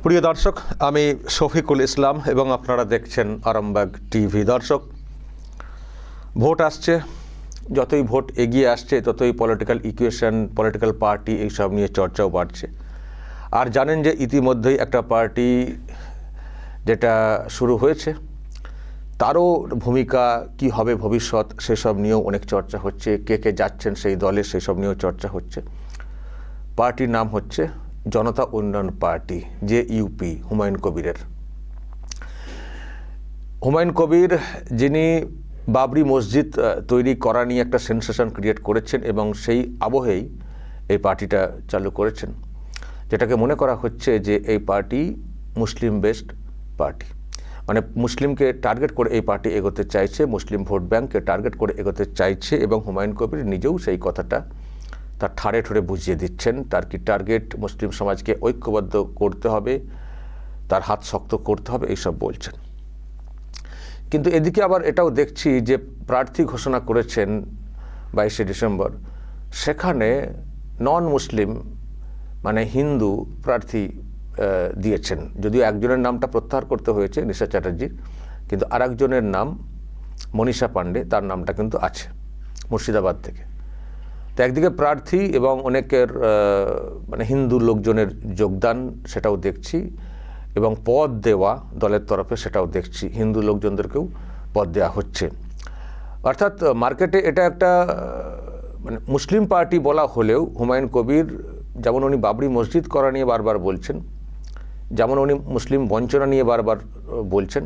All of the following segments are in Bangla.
প্রিয় দর্শক, আমি শফিকুল ইসলাম এবং আপনারা দেখছেন আরামবাগ টিভি। দর্শক, ভোট আসছে, যতই ভোট এগিয়ে আসছে ততই পলিটিক্যাল ইকুয়েশন, পলিটিক্যাল পার্টি এইসব নিয়ে চর্চাও বাড়ছে। আর জানেন যে ইতিমধ্যেই একটা পার্টি যেটা শুরু হয়েছে, তারও ভূমিকা কি হবে ভবিষ্যৎ সেসব নিয়েও অনেক চর্চা হচ্ছে। কে কে যাচ্ছেন সেই দলে সেসব নিয়েও চর্চা হচ্ছে। পার্টির নাম হচ্ছে জনতা উন্নয়ন পার্টি, JUP, হুমায়ুন কবিরের। হুমায়ুন কবির, যিনি বাবরি মসজিদ তৈরি করা নিয়ে একটা সেন্সেশন ক্রিয়েট করেছেন এবং সেই আবহেই এই পার্টিটা চালু করেছেন, যেটাকে মনে করা হচ্ছে যে এই পার্টি মুসলিম বেসড পার্টি, মানে মুসলিমকে টার্গেট করে এই পার্টি এগোতে চাইছে, মুসলিম ভোট ব্যাংককে টার্গেট করে এগোতে চাইছে। এবং হুমায়ুন কবির নিজেও সেই কথাটা তার ঠাড়ে ঠোড়ে বুঝিয়ে দিচ্ছেন। তার কি টার্গেট মুসলিম সমাজকে ঐক্যবদ্ধ করতে হবে, তার হাত শক্ত করতে হবে, এইসব বলছেন। কিন্তু এদিকে আবার এটাও দেখছি যে প্রার্থী ঘোষণা করেছেন 22শে ডিসেম্বর, সেখানে নন মুসলিম মানে হিন্দু প্রার্থী দিয়েছেন। যদিও একজনের নামটা প্রত্যাহার করতে হয়েছে, নিশা চ্যাটার্জির, কিন্তু আরেকজনের নাম মনীষা পাণ্ডে, তার নামটা কিন্তু আছে মুর্শিদাবাদ থেকে। তো একদিকে প্রার্থী এবং অনেকের মানে হিন্দু লোকজনের যোগদান, সেটাও দেখছি, এবং পদ দেওয়া দলের তরফে সেটাও দেখছি, হিন্দু লোকজনদেরকেও পদ দেওয়া হচ্ছে। অর্থাৎ মার্কেটে এটা একটা মানে মুসলিম পার্টি বলা হলেও হুমায়ুন কবির যেমন উনি বাবরি মসজিদ করা নিয়ে বারবার বলছেন, যেমন উনি মুসলিম বঞ্চনা নিয়ে বারবার বলছেন,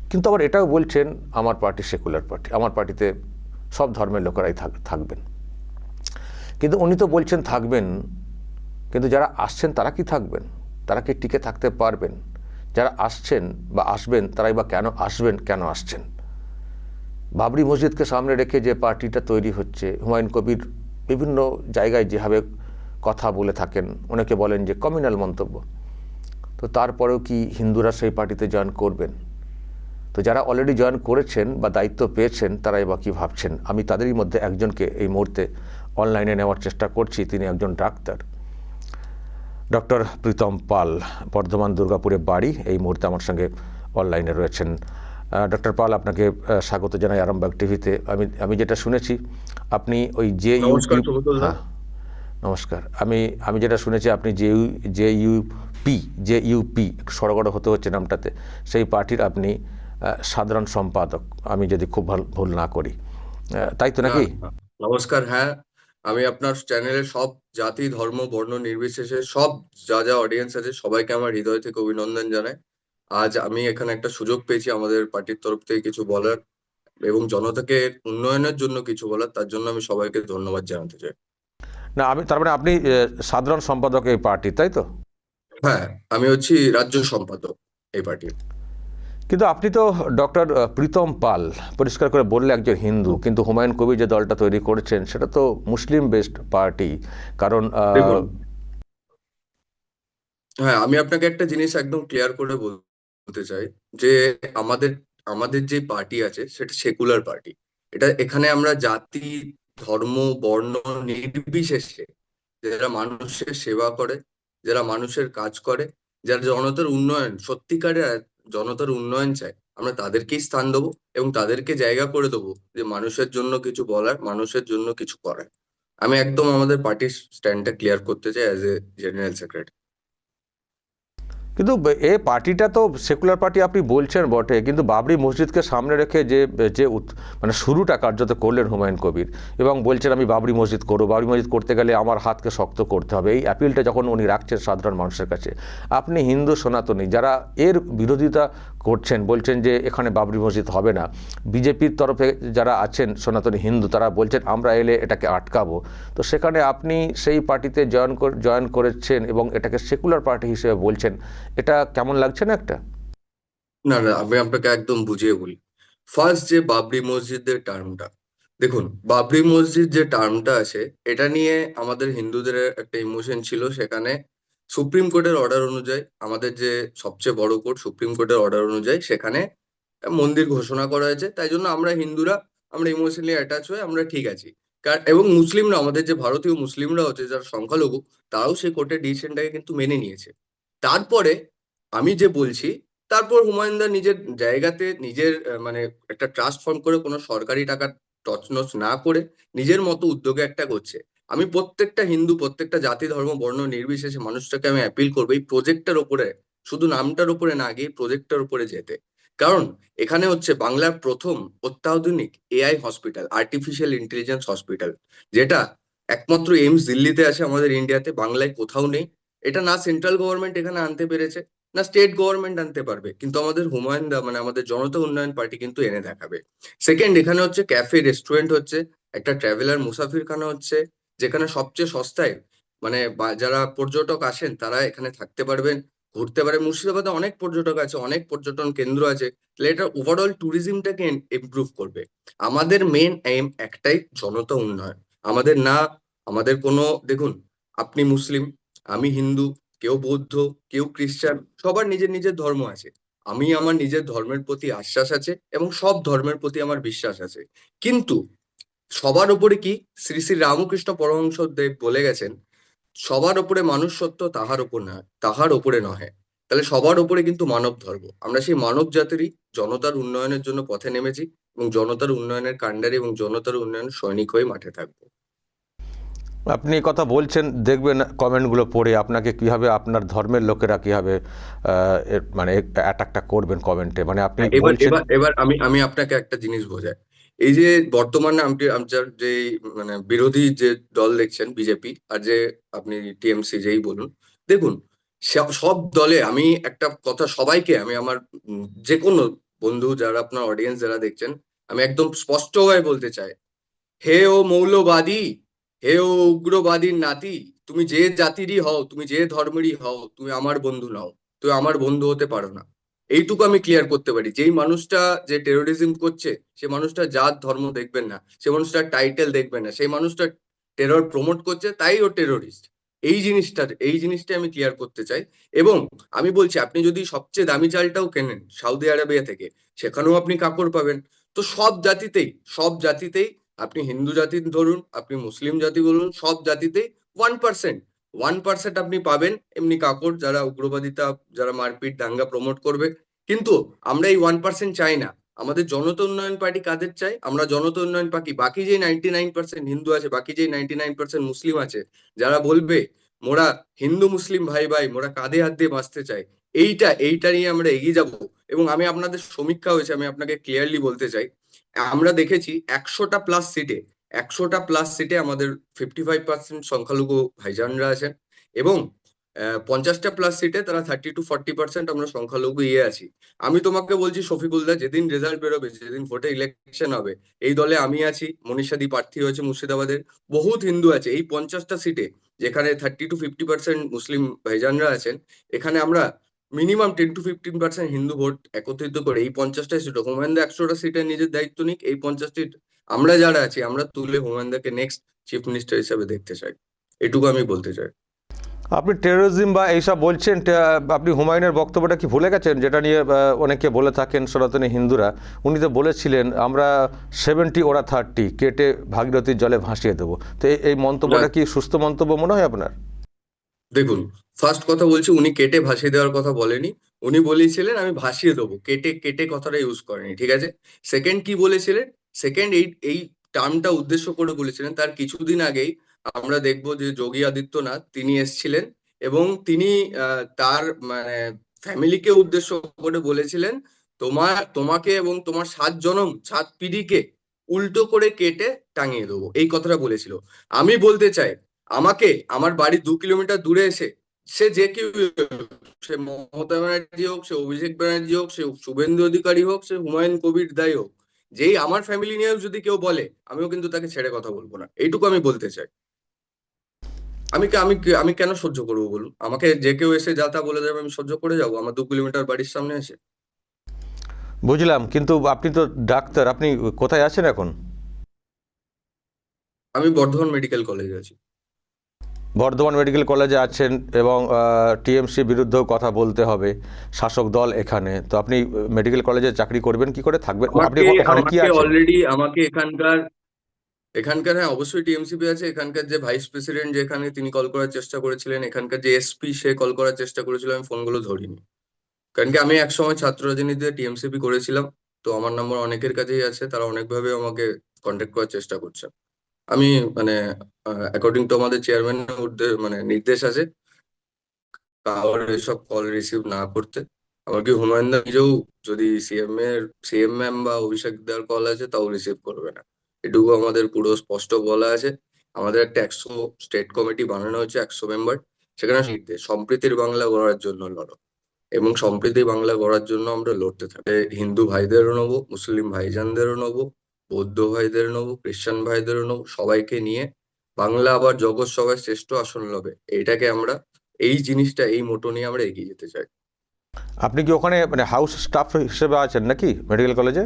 কিন্তু আবার এটাও বলছেন আমার পার্টি সেকুলার পার্টি, আমার পার্টিতে সব ধর্মের লোকেরাই থাকবেন। কিন্তু উনি তো বলছেন থাকবেন, কিন্তু যারা আসছেন তারা কি থাকবেন? তারা কি টিকে থাকতে পারবেন? যারা আসছেন বা আসবেন তারাই বা কেন আসবেন, কেন আসছেন? বাবরি মসজিদকে সামনে রেখে যে পার্টিটা তৈরি হচ্ছে, হুমায়ুন কবির বিভিন্ন জায়গায় যেভাবে কথা বলে থাকেন, অনেকে বলেন যে কমিউনাল মন্তব্য, তো তারপরেও কি হিন্দুরা সেই পার্টিতে জয়েন করবেন? তো যারা অলরেডি জয়েন করেছেন বা দায়িত্ব পেয়েছেন তারাই বা কী ভাবছেন? আমি তাদেরই মধ্যে একজনকে এই মুহূর্তে অনলাইনে নেওয়ার চেষ্টা করছি। তিনি একজন ডাক্তার, ডক্টর প্রীতম পাল, বর্ধমান দুর্গাপুরে বাড়ি, এই মুহূর্তে আমার সঙ্গে অনলাইনে রয়েছেন। ডক্টর পাল, আপনাকে স্বাগত জানাই আরামবাগ টিভিতে। আমি যেটা শুনেছি আপনি ওই নমস্কার JUP, সুবোধ দা। হ্যাঁ নমস্কার, আমি যেটা শুনেছি আপনি JUP একটু সড়গড় হতে হচ্ছে নামটাতে, সেই পার্টির আপনি সাধারণ সম্পাদক, আমি যদি খুব ভুল না করি, তাই তো না নাকি? না, নমস্কার। হ্যাঁ, আমি আপনার চ্যানেলে সব জাতি ধর্ম বর্ণ নির্বিশেষে সব যা অডিয়েন্স আছে সবাইকে আমার হৃদয় থেকে অভিনন্দন জানাই। আজ আমি এখানে একটা সুযোগ পেয়েছি আমাদের পার্টির তরফ থেকে কিছু বলার এবং জনতাকে উন্নয়নের জন্য কিছু বলার, তার জন্য আমি সবাইকে ধন্যবাদ জানাতে চাই। না, তার মানে আপনি সাধারণ সম্পাদক এই পার্টি, তাই তো? হ্যাঁ, আমি হচ্ছি রাজ্য সম্পাদক এই পার্টির। কিন্তু আপনি তো ডক্টর প্রীতম পাল, পরিষ্কার করে বললে একজন হিন্দু, কিন্তু হুমায়ুন কবির যে দলটা তৈরি করেছেন সেটা তো মুসলিম বেসড পার্টি। কারণ দেখুন, হ্যাঁ, আমি আপনাকে একটা জিনিস একদম ক্লিয়ার করে বলতে চাই যে আমাদের আমাদের যে পার্টি আছে সেটা সেকুলার পার্টি। এখানে আমরা জাতি ধর্ম বর্ণ নির্বিশেষে যারা মানুষের সেবা করে, যারা মানুষের কাজ করে, যারা জনতার উন্নয়ন সত্যিকারের জনতার উন্নয়ন চায়, আমরা তাদেরকেই স্থান দেবো এবং তাদেরকে জায়গা করে দেবো যে মানুষের জন্য কিছু বলার, মানুষের জন্য কিছু করার। আমি একদম আমাদের পার্টির স্ট্যান্ডটা ক্লিয়ার করতে চাই অ্যাজ এ জেনারেল সেক্রেটারি। কিন্তু এ পার্টিটা তো সেকুলার পার্টি আপনি বলছেন বটে, কিন্তু বাবরি মসজিদকে সামনে রেখে যে যে মানে শুরুটা কার্যত করলেন হুমায়ুন কবির, এবং বলছেন আমি বাবরি মসজিদ করবো, বাবরি মসজিদ করতে গেলে আমার হাতকে শক্ত করতে হবে, এই অ্যাপিলটা যখন উনি রাখছেন সাধারণ মানুষের কাছে, আপনি হিন্দু সনাতনী যারা এর বিরোধিতা করছেন, বলছেন যে এখানে বাবরি মসজিদ হবে না, বিজেপির তরফে যারা আছেন সনাতনী হিন্দু তারা বলছেন আমরা এলে এটাকে আটকাবো, তো সেখানে আপনি সেই পার্টিতে জয়েন করেছেন এবং এটাকে সেকুলার পার্টি হিসেবে বলছেন, এটা কেমন লাগছে না একটা? না না, আমি আপনাকে একদম বুঝিয়ে বলি। ফার্স্ট যে বাবরি মসজিদের টার্মটা, দেখুন, বাবরি মসজিদ যে টার্মটা আছে এটা নিয়ে আমাদের হিন্দুদের একটা ইমোশন ছিল। সেখানে সুপ্রিম কোর্টের অর্ডার অনুযায়ী, আমাদের যে সবচেয়ে বড় কোর্ট সুপ্রিম কোর্টের অর্ডার অনুযায়ী সেখানে মন্দির ঘোষণা করা হয়েছে। তাই জন্য আমরা হিন্দুরা আমরা ইমোশনালি অ্যাটাচ হয়ে আমরা ঠিক আছি। এবং মুসলিমরা, আমাদের যে ভারতীয় মুসলিমরা হচ্ছে যারা সংখ্যালঘু, তারাও সেই কোর্টের ডিসিশনটাকে কিন্তু মেনে নিয়েছে। তারপরে আমি যে বলছি, তারপর হুমায়ুনদা নিজের জায়গাতে নিজের মানে একটা ট্রাস্ট ফর্ম করে কোনো সরকারি টাকা তছনছ না করে নিজের মতো উদ্যোগে একটা করছে। আমি প্রত্যেকটা হিন্দু, প্রত্যেকটা জাতি ধর্ম বর্ণ নির্বিশেষে মানুষটাকে আমি অ্যাপিল করবো এই প্রজেক্টটার উপরে, শুধু নামটার উপরে না গিয়ে প্রজেক্টটার উপরে যেতে। কারণ এখানে হচ্ছে বাংলার প্রথম অত্যাধুনিক AI hospital, artificial intelligence hospital, যেটা একমাত্র এইমস দিল্লিতে আছে, আমাদের ইন্ডিয়াতে বাংলায় কোথাও নেই। এটা না সেন্ট্রাল গভর্নমেন্ট এখানে আনতে পেরেছে, না স্টেট গভর্নমেন্ট আনতে পারবে, কিন্তু আমাদের হুমায়ুন দা মানে আমাদের জনতা উন্নয়ন পার্টি কিন্তু এনে দেখাবে। সেকেন্ড, এখানে হচ্ছে ক্যাফে রেস্টুরেন্ট হচ্ছে, একটা ট্রাভেলার মুসাফিরখানা হচ্ছে, যেখানে সবচেয়ে সস্তায় মানে যারা পর্যটক আসেন তারা এখানে থাকতে পারবেন, ঘুরতে পারে। মুর্শিদাবাদে অনেক পর্যটক আছে, অনেক পর্যটন কেন্দ্র আছে, তাহলে এটা ওভারঅল ট্যুরিজমটাকে ইমপ্রুভ করবে। আমাদের মেন এম একটাই, জনতা উন্নয়ন। আমাদের না, আমাদের কোনো, দেখুন, আপনি মুসলিম, আমি হিন্দু, কেউ বৌদ্ধ, কেউ খ্রিস্টান, সবার নিজের নিজের ধর্ম আছে। আমি আমার নিজের ধর্মের প্রতি আশ্বাস আছে এবং সব ধর্মের প্রতি আমার বিশ্বাস আছে। কিন্তু সবার উপরে কি, শ্রী শ্রী রামকৃষ্ণ পরমহংস দেব বলে গেছেন, সবার উপরে মানুষ সত্য, তাহার উপর নয়, তাহার উপরে নহে। তাহলে সবার উপরে কিন্তু মানব ধর্ম। আমরা সেই মানব জাতিরই জনতার উন্নয়নের জন্য পথে নেমেছি এবং জনতার উন্নয়নের কাণ্ডারি এবং জনতার উন্নয়নের সৈনিক হয়ে মাঠে থাকবো। আপনি কথা বলছেন, দেখবেন কমেন্টগুলো পড়ে আপনাকে কীভাবে আপনার ধর্মের লোকেরা কীভাবে মানে অ্যাটাকটা করবেন কমেন্টে, মানে আপনি হ্যাঁ, এবার বলছেন। এবার এবার আমি আমি আপনাকে একটা জিনিস বোঝাই। এই যে বর্তমানে আপনার যে মানে বিরোধী যে দল দেখছেন বিজেপি, আর যে আপনি টিএমসি যেই বলুন, দেখুন, সব দলে আমি একটা কথা সবাইকে, আমি আমার যে কোনো বন্ধু যারা আপনার অডিয়েন্স যারা দেখছেন, আমি একদম স্পষ্টভাবে বলতে চাই, হে ও মৌলবাদী, হে ও উগ্রবাদীর নাতি, তুমি যে জাতিরই হও, তুমি যে ধর্মেরই হও, তুমি আমার বন্ধু নও, তুমি আমার বন্ধু হতে পারো না। এইটুকু আমি ক্লিয়ার করতে পারি। যেই মানুষটা যে টেরোরিজম করছে, সে মানুষটা জাত ধর্ম দেখবেন না, সে মানুষটা টাইটেল দেখবেন না, সেই মানুষটা টেরর প্রমোট করছে, তাই ও টেরোরিস্ট। এই জিনিসটা আমি ক্লিয়ার করতে চাই। এবং আমি বলছি, আপনি যদি সবচেয়ে দামি চালটাও কেনেন সৌদি আরবিয়া থেকে, সেখানেও আপনি কাপড় পাবেন। তো সব জাতিতেই আপনি হিন্দু জাতি ধরুন, আপনি মুসলিম জাতি বলুন, সব জাতিতেই 1% আপনি পাবেন এমনি কাপড়, যারা উগ্রবাদিতা, যারা মারপিট দাঙ্গা প্রমোট করবে। কিন্তু আমরা এই 1% চাই না। আমাদের জনতা উন্নয়ন পার্টি কাদের চাই? আমরা জনতা উন্নয়ন পার্টি বাকি যে 99% হিন্দু আছে, বাকি যে 99% মুসলিম আছে, যারা বলবে মোরা হিন্দু মুসলিম ভাই ভাই, মোরা কাঁধে হাত দিয়ে বাঁচতে চাই, এইটা নিয়ে আমরা এগিয়ে যাব। এবং আমি আপনাদের সমীক্ষা হয়েছে, আমি আপনাকে ক্লিয়ারলি বলতে চাই, আমরা দেখেছি 100টা প্লাস সিটে আমাদের 55% সংখ্যালঘু ভাইজানরা আছেন। এবং 50টা প্লাস সিটে তারা 30 to 40% আমরা সংখ্যালঘু আছি। আমি তোমাকে বলছি শফিকুলদা, যেদিন রেজাল্ট বেরোবে, যেদিন ভোটে ইলেকশন হবে, এই দলে আমি আছি, মনীষাদি প্রার্থী হয়েছে মুর্শিদাবাদের, বহুত হিন্দু আছে এই 50টা সিটে, যেখানে 30 to 50% মুসলিম ভাইজানরা আছেন। এখানে আমরা মিনিমাম 10 to 15% হিন্দু ভোট একত্রিত করে এই 50টা সিট, হুমায়ুন দা 100টা সিটে নিজের দায়িত্ব নিক, এই 50 সিট আমরা যারা আছি আমরা তুলে হুমায়ুন দাকে নেক্সট চিফ মিনিস্টার হিসেবে দেখতে চাই। এটুকু আমি বলতে চাই। আপনি টেরোরিজম বা এইসব বলছেন, আপনি হুমায়ুনের বক্তব্যটা কি ভুলে গেছেন, যেটা নিয়ে অনেকে বলে থাকেন সনাতনী হিন্দুরা? উনি তো বলেছিলেন আমরা 70 ওরা 30, কেটে ভাগীরথীর জলে ভাসিয়ে দেবো। তো এই না, মন্তব্যটা কি সুস্থ মন্তব্য মনে হয় আপনার? দেখুন, ফার্স্ট কথা বলছি, উনি কেটে ভাসিয়ে দেওয়ার কথা বলেনি। উনি বলেছিলেন আমি ভাসিয়ে দেবো, কেটে কেটে কথাটা ইউজ করেনি, ঠিক আছে। সেকেন্ড কি বলেছিলেন? সেকেন্ড, এই এই টার্মটা উদ্দেশ্য করে বলেছিলেন, তার কিছুদিন আগেই আমরা দেখবো যে যোগী আদিত্যনাথ তিনি এসছিলেন এবং তিনি তার মানে ফ্যামিলিকে উদ্দেশ্য করে বলেছিলেন, তোমাকে এবং তোমার 7 জনম 7 পিঢ়িকে উল্টো করে কেটে টাঙিয়ে দেবো, এই কথাটা বলেছিল। আমি বলতে চাই, আমাকে আমার বাড়ি 2 কিলোমিটার দূরে এসে, সে যে কেউ হোক, সে মমতা ব্যানার্জি হোক, সে অভিষেক ব্যানার্জি হোক, সে শুভেন্দু অধিকারী হোক, সে হুমায়ুন কবির দাই হোক, যেই আমার ফ্যামিলি নিয়েও যদি কেউ বলে, আমিও কিন্তু তাকে ছেড়ে কথা বলবো না, এইটুকু আমি বলতে চাই। আমি কেন সহ্য করবো বলুন? আমাকে যে কেউ এসে যা তা বলে যাবে, আমি সহ্য করে যাবো আমার 2 কিলোমিটার বাড়ির সামনে এসে? বুঝলাম, কিন্তু আপনি তো ডাক্তার, আপনি কোথায় আছেন এখন? আমি বর্ধমান মেডিকেল কলেজে আছি। বর্ধমান মেডিকেল কলেজে আছেন এবং টিএমসি বিরুদ্ধেও কথা বলতে হবে, শাসক দল এখানে। তো আপনি মেডিকেল কলেজে চাকরি করবেন কি করে, থাকবেন আপনি আমাকে ওখানে কি আমাকে আছেন? অলরেডি আমাকে এখানকার হ্যাঁ, অবশ্যই টিএমসিপি আছে। এখানকার যে ভাইস প্রেসিডেন্ট, যেখানে তিনি কল করার চেষ্টা করেছিলেন, এখানকার যে এসপি সে কল করার চেষ্টা করেছিল, আমি ফোনগুলো ধরিনি। কারণ কি আমি একসময় ছাত্র রাজনীতিতে টিএমসিপি করেছিলাম, তো আমার নাম্বার অনেকের কাছেই আছে, তারা অনেকভাবে আমাকে কন্ট্যাক্ট করার চেষ্টা করছে। আমি মানে অ্যাকর্ডিং টু আমাদের চেয়ারম্যানের মানে নির্দেশ আছে কারোর এসব কল রিসিভ না করতে। এমনকি হুমায়ুন দা নিজেও যদি সিএম ম্যাম বা অভিষেক দার কল আছে তাও রিসিভ করবে না। এটুকু আমাদের পুরো স্পষ্ট বলা আছে। আমাদের একটা 100 স্টেট কমিটি বানানো হয়েছে, 100 মেম্বার। সেখানে নির্দেশ সম্প্রীতির বাংলা গড়ার জন্য লড়ো, এবং সম্প্রীতি বাংলা গড়ার জন্য আমরা লড়তে থাকি। হিন্দু ভাইদেরও নেবো, মুসলিম ভাইজানদেরও নেবো, বৌদ্ধ ভাইদের নেবো, খ্রিস্টান ভাইদেরও নেবো, সবাইকে নিয়ে বাংলা আবার জগৎ সভায় শ্রেষ্ঠ আসন লবে। এইটাকে আমরা, এই জিনিসটা, এই মোটো নিয়ে আমরা এগিয়ে যেতে চাই। আপনি কি ওখানে মানে হাউস স্টাফ হিসেবে আছেন নাকি মেডিকেল কলেজে?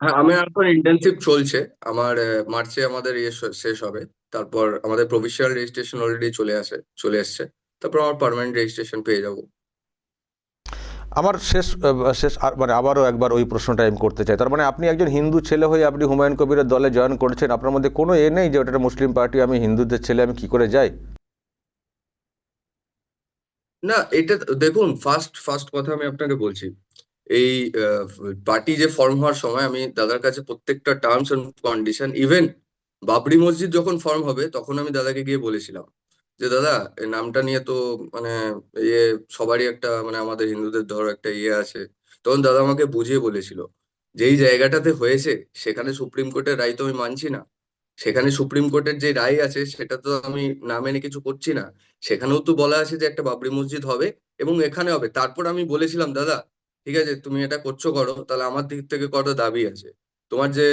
হ্যাঁ, আমি এখন ইন্টার্নশিপ চলছে আমার। মার্চে আমাদের শেষ হবে। তারপর আমাদের প্রভিশনাল রেজিস্ট্রেশন অলরেডি চলে এসছে। তারপর আমার পার্মানেন্ট রেজিস্ট্রেশন পেয়ে যাবো। আমার শেষ মানে আবারও একবার ওই প্রশ্নটা আমি করতে চাই। তার মানে আপনি একজন হিন্দু ছেলে হয়ে আপনি হুমায়ুন কবিরের দলে জয়েন করেছেন, আপনার মধ্যে কোনো নেই যে ওটা একটা মুসলিম পার্টি, আমি হিন্দুদের ছেলে, আমি কি করে যাই? না, এটা দেখুন, ফার্স্ট ফার্স্ট কথা আমি আপনাকে বলছি, এই পার্টি যে ফর্ম হওয়ার সময় আমি দাদার কাছে প্রত্যেকটা terms and condition, even Babri Masjid যখন ফর্ম হবে তখন আমি দাদাকে গিয়ে বলেছিলাম যে দাদা, এই নামটা নিয়ে তো মানে ইয়ে সবারই একটা মানে আমাদের হিন্দুদের ধরো একটা ইয়ে আছে। তখন দাদা আমাকে বুঝিয়ে বলেছিল, যেই জায়গাটাতে হয়েছে সেখানে সুপ্রিম কোর্টের রায় তো আমি মানছি না। সেখানে সুপ্রিম কোর্টের যে রায় আছে সেটা তো আমি না মেনে কিছু করছি না। সেখানেও তো বলা আছে যে একটা বাবরি মসজিদ হবে এবং এখানে হবে। তারপর আমি বলেছিলাম দাদা, ঠিক আছে তুমি এটা করছো করো, তাহলে আমার দিক থেকে কত দাবি আছে। তোমার যে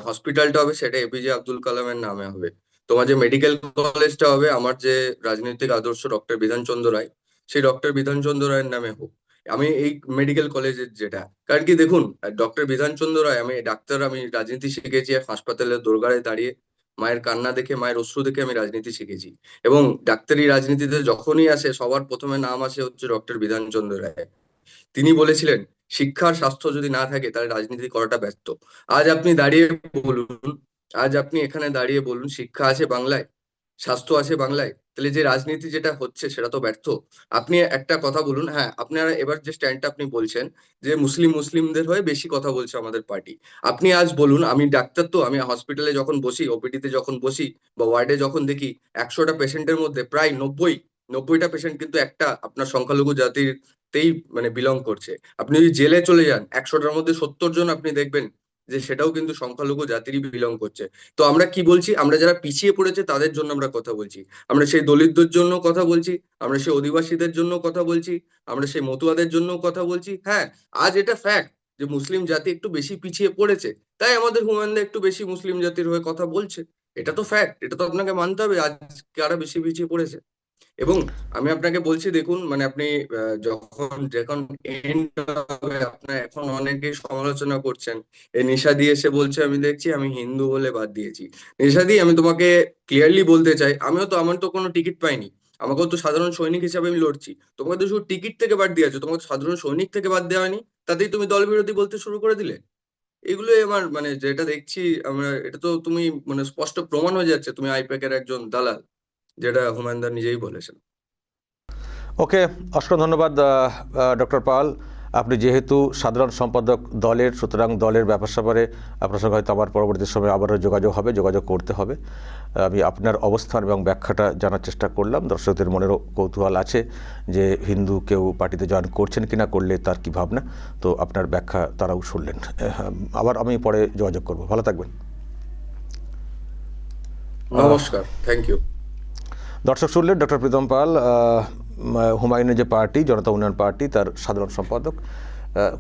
হসপিটালটা হবে সেটা এপিজে আব্দুল কালামের নামে হবে। তোমার যে মেডিকেল কলেজটা হবে, আমার যে রাজনৈতিক আদর্শ ডক্টর বিধানচন্দ্র রায়, সেই ডক্টর বিধানচন্দ্র রায়ের নামে হোক। আমি এই মেডিকেল কলেজের যেটা, কারণ কি দেখুন, ডক্টর বিধানচন্দ্র রায়, আমি ডাক্তার, আমি রাজনীতি শিখেছি এক হাসপাতালের দোরগোড়ায় দাঁড়িয়ে। মায়ের কান্না দেখে, মায়ের অশ্রু দেখে আমি রাজনীতি শিখেছি। এবং ডাক্তারি রাজনীতিতে যখনই আসে সবার প্রথমে নাম আসে হচ্ছে ডক্টর বিধানচন্দ্র রায়। তিনি বলেছিলেন, শিক্ষার স্বাস্থ্য যদি না থাকে তাহলে রাজনীতি করাটা ব্যর্থ। আজ আপনি দাঁড়িয়ে বলুন, আজ আপনি এখানে দাঁড়িয়ে বলুন শিক্ষা আছে বাংলায়, স্বাস্থ্য আছে বাংলায়, তাহলে যে রাজনীতি যেটা হচ্ছে সেটা তো ব্যর্থ। আপনি একটা কথা বলুন, হ্যাঁ আপনারা এবার যে স্ট্যান্ডটা আপনি বলছেন যে মুসলিমদের হয়ে বেশি কথা বলছে আমাদের পার্টি। আপনি আজ বলুন, আমি ডাক্তার, তো আমি হসপিটালে যখন বসি, ওপিডিতে যখন বসি বা ওয়ার্ডে যখন দেখি 100টা পেশেন্টের মধ্যে প্রায় 90টা পেশেন্ট কিন্তু একটা আপনার সংখ্যালঘু জাতিরতেই মানে বিলং করছে। আপনি যদি জেলে চলে যান, 100টার মধ্যে 70 জন আপনি দেখবেন যে সেটাও কিন্তু সংখ্যালঘু জাতিরই বিলং করছে। তো আমরা কি বলছি, আমরা যারা পিছিয়ে পড়েছে তাদের জন্য আমরা কথা বলছি, আমরা সেই দলিতদের জন্য কথা বলছি, আমরা সেই অধিবাসীদের জন্য কথা বলছি, আমরা সেই মতুয়াদের জন্য কথা বলছি। হ্যাঁ, আজ এটা ফ্যাক্ট যে মুসলিম জাতি একটু বেশি পিছিয়ে পড়েছে, তাই আমাদের হুমায়ুনদা একটু বেশি মুসলিম জাতির হয়ে কথা বলছে। এটা তো ফ্যাক্ট, এটা তো আপনাকে মানতে হবে আজ কারা বেশি পিছিয়ে পড়েছে। এবং আমি আপনাকে বলছি দেখুন, মানে আপনি যখন যখন end হবে, আপনার এখন অনেকেই সমালোচনা করছেন। এই নিশাদি এসে বলছে আমি দেখছি আমি হিন্দু বলে বাদ দিয়েছি। নিশাদি, আমি তোমাকে ক্লিয়ারলি বলতে চাই, আমার তো কোনো টিকিট পাইনি। আমাকেও তো সাধারণ সৈনিক হিসাবে আমি লড়ছি। তোমাকে তো শুধু টিকিট থেকে বাদ দিয়েছো, তোমাকে তো সাধারণ সৈনিক থেকে বাদ দেওয়া হয়নি। তাতেই তুমি দল বিরোধী বলতে শুরু করে দিলে। এগুলোই আমার মানে যেটা দেখছি আমরা, এটা তো তুমি মানে স্পষ্ট প্রমাণ হয়ে যাচ্ছে তুমি আইপ্যাকের একজন দালাল, যেটা হুমায়ুন নিজেই বলেছেন। ওকে, অসংখ্য ধন্যবাদ ডক্টর পাল। আপনি যেহেতু সাধারণ সম্পাদক দলের, সুতরাং দলের ব্যাপার স্যাপারে আপনার সঙ্গে হয়তো আমার পরবর্তী সময়ে আবারও যোগাযোগ করতে হবে। আমি আপনার অবস্থান এবং ব্যাখ্যাটা জানার চেষ্টা করলাম। দর্শকদের মনেরও কৌতূহল আছে যে হিন্দু কেউ পার্টিতে জয়েন করছেন কিনা, করলে তার কি ভাবনা, তো আপনার ব্যাখ্যা তারাও শুনলেন। আবার আমি পরে যোগাযোগ করব। ভালো থাকবেন। নমস্কার, থ্যাংক ইউ। দর্শক শুনলেন ডক্টর প্রীতম পাল, হুমায়ুনের যে পার্টি, জনতা উন্নয়ন পার্টি, তার সাধারণ সম্পাদক।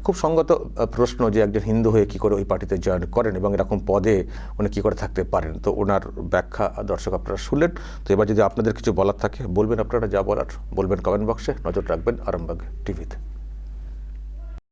খুব সঙ্গত প্রশ্ন যে একজন হিন্দু হয়ে কী করে ওই পার্টিতে জয়েন করেন এবং এরকম পদে উনি কী করে থাকতে পারেন, তো ওনার ব্যাখ্যা দর্শক আপনারা শুনলেন। তো এবার যদি আপনাদের কিছু বলার থাকে বলবেন, আপনারা যা বলার বলবেন কমেন্ট বক্সে। নজর রাখবেন আরামবাগ টিভিতে।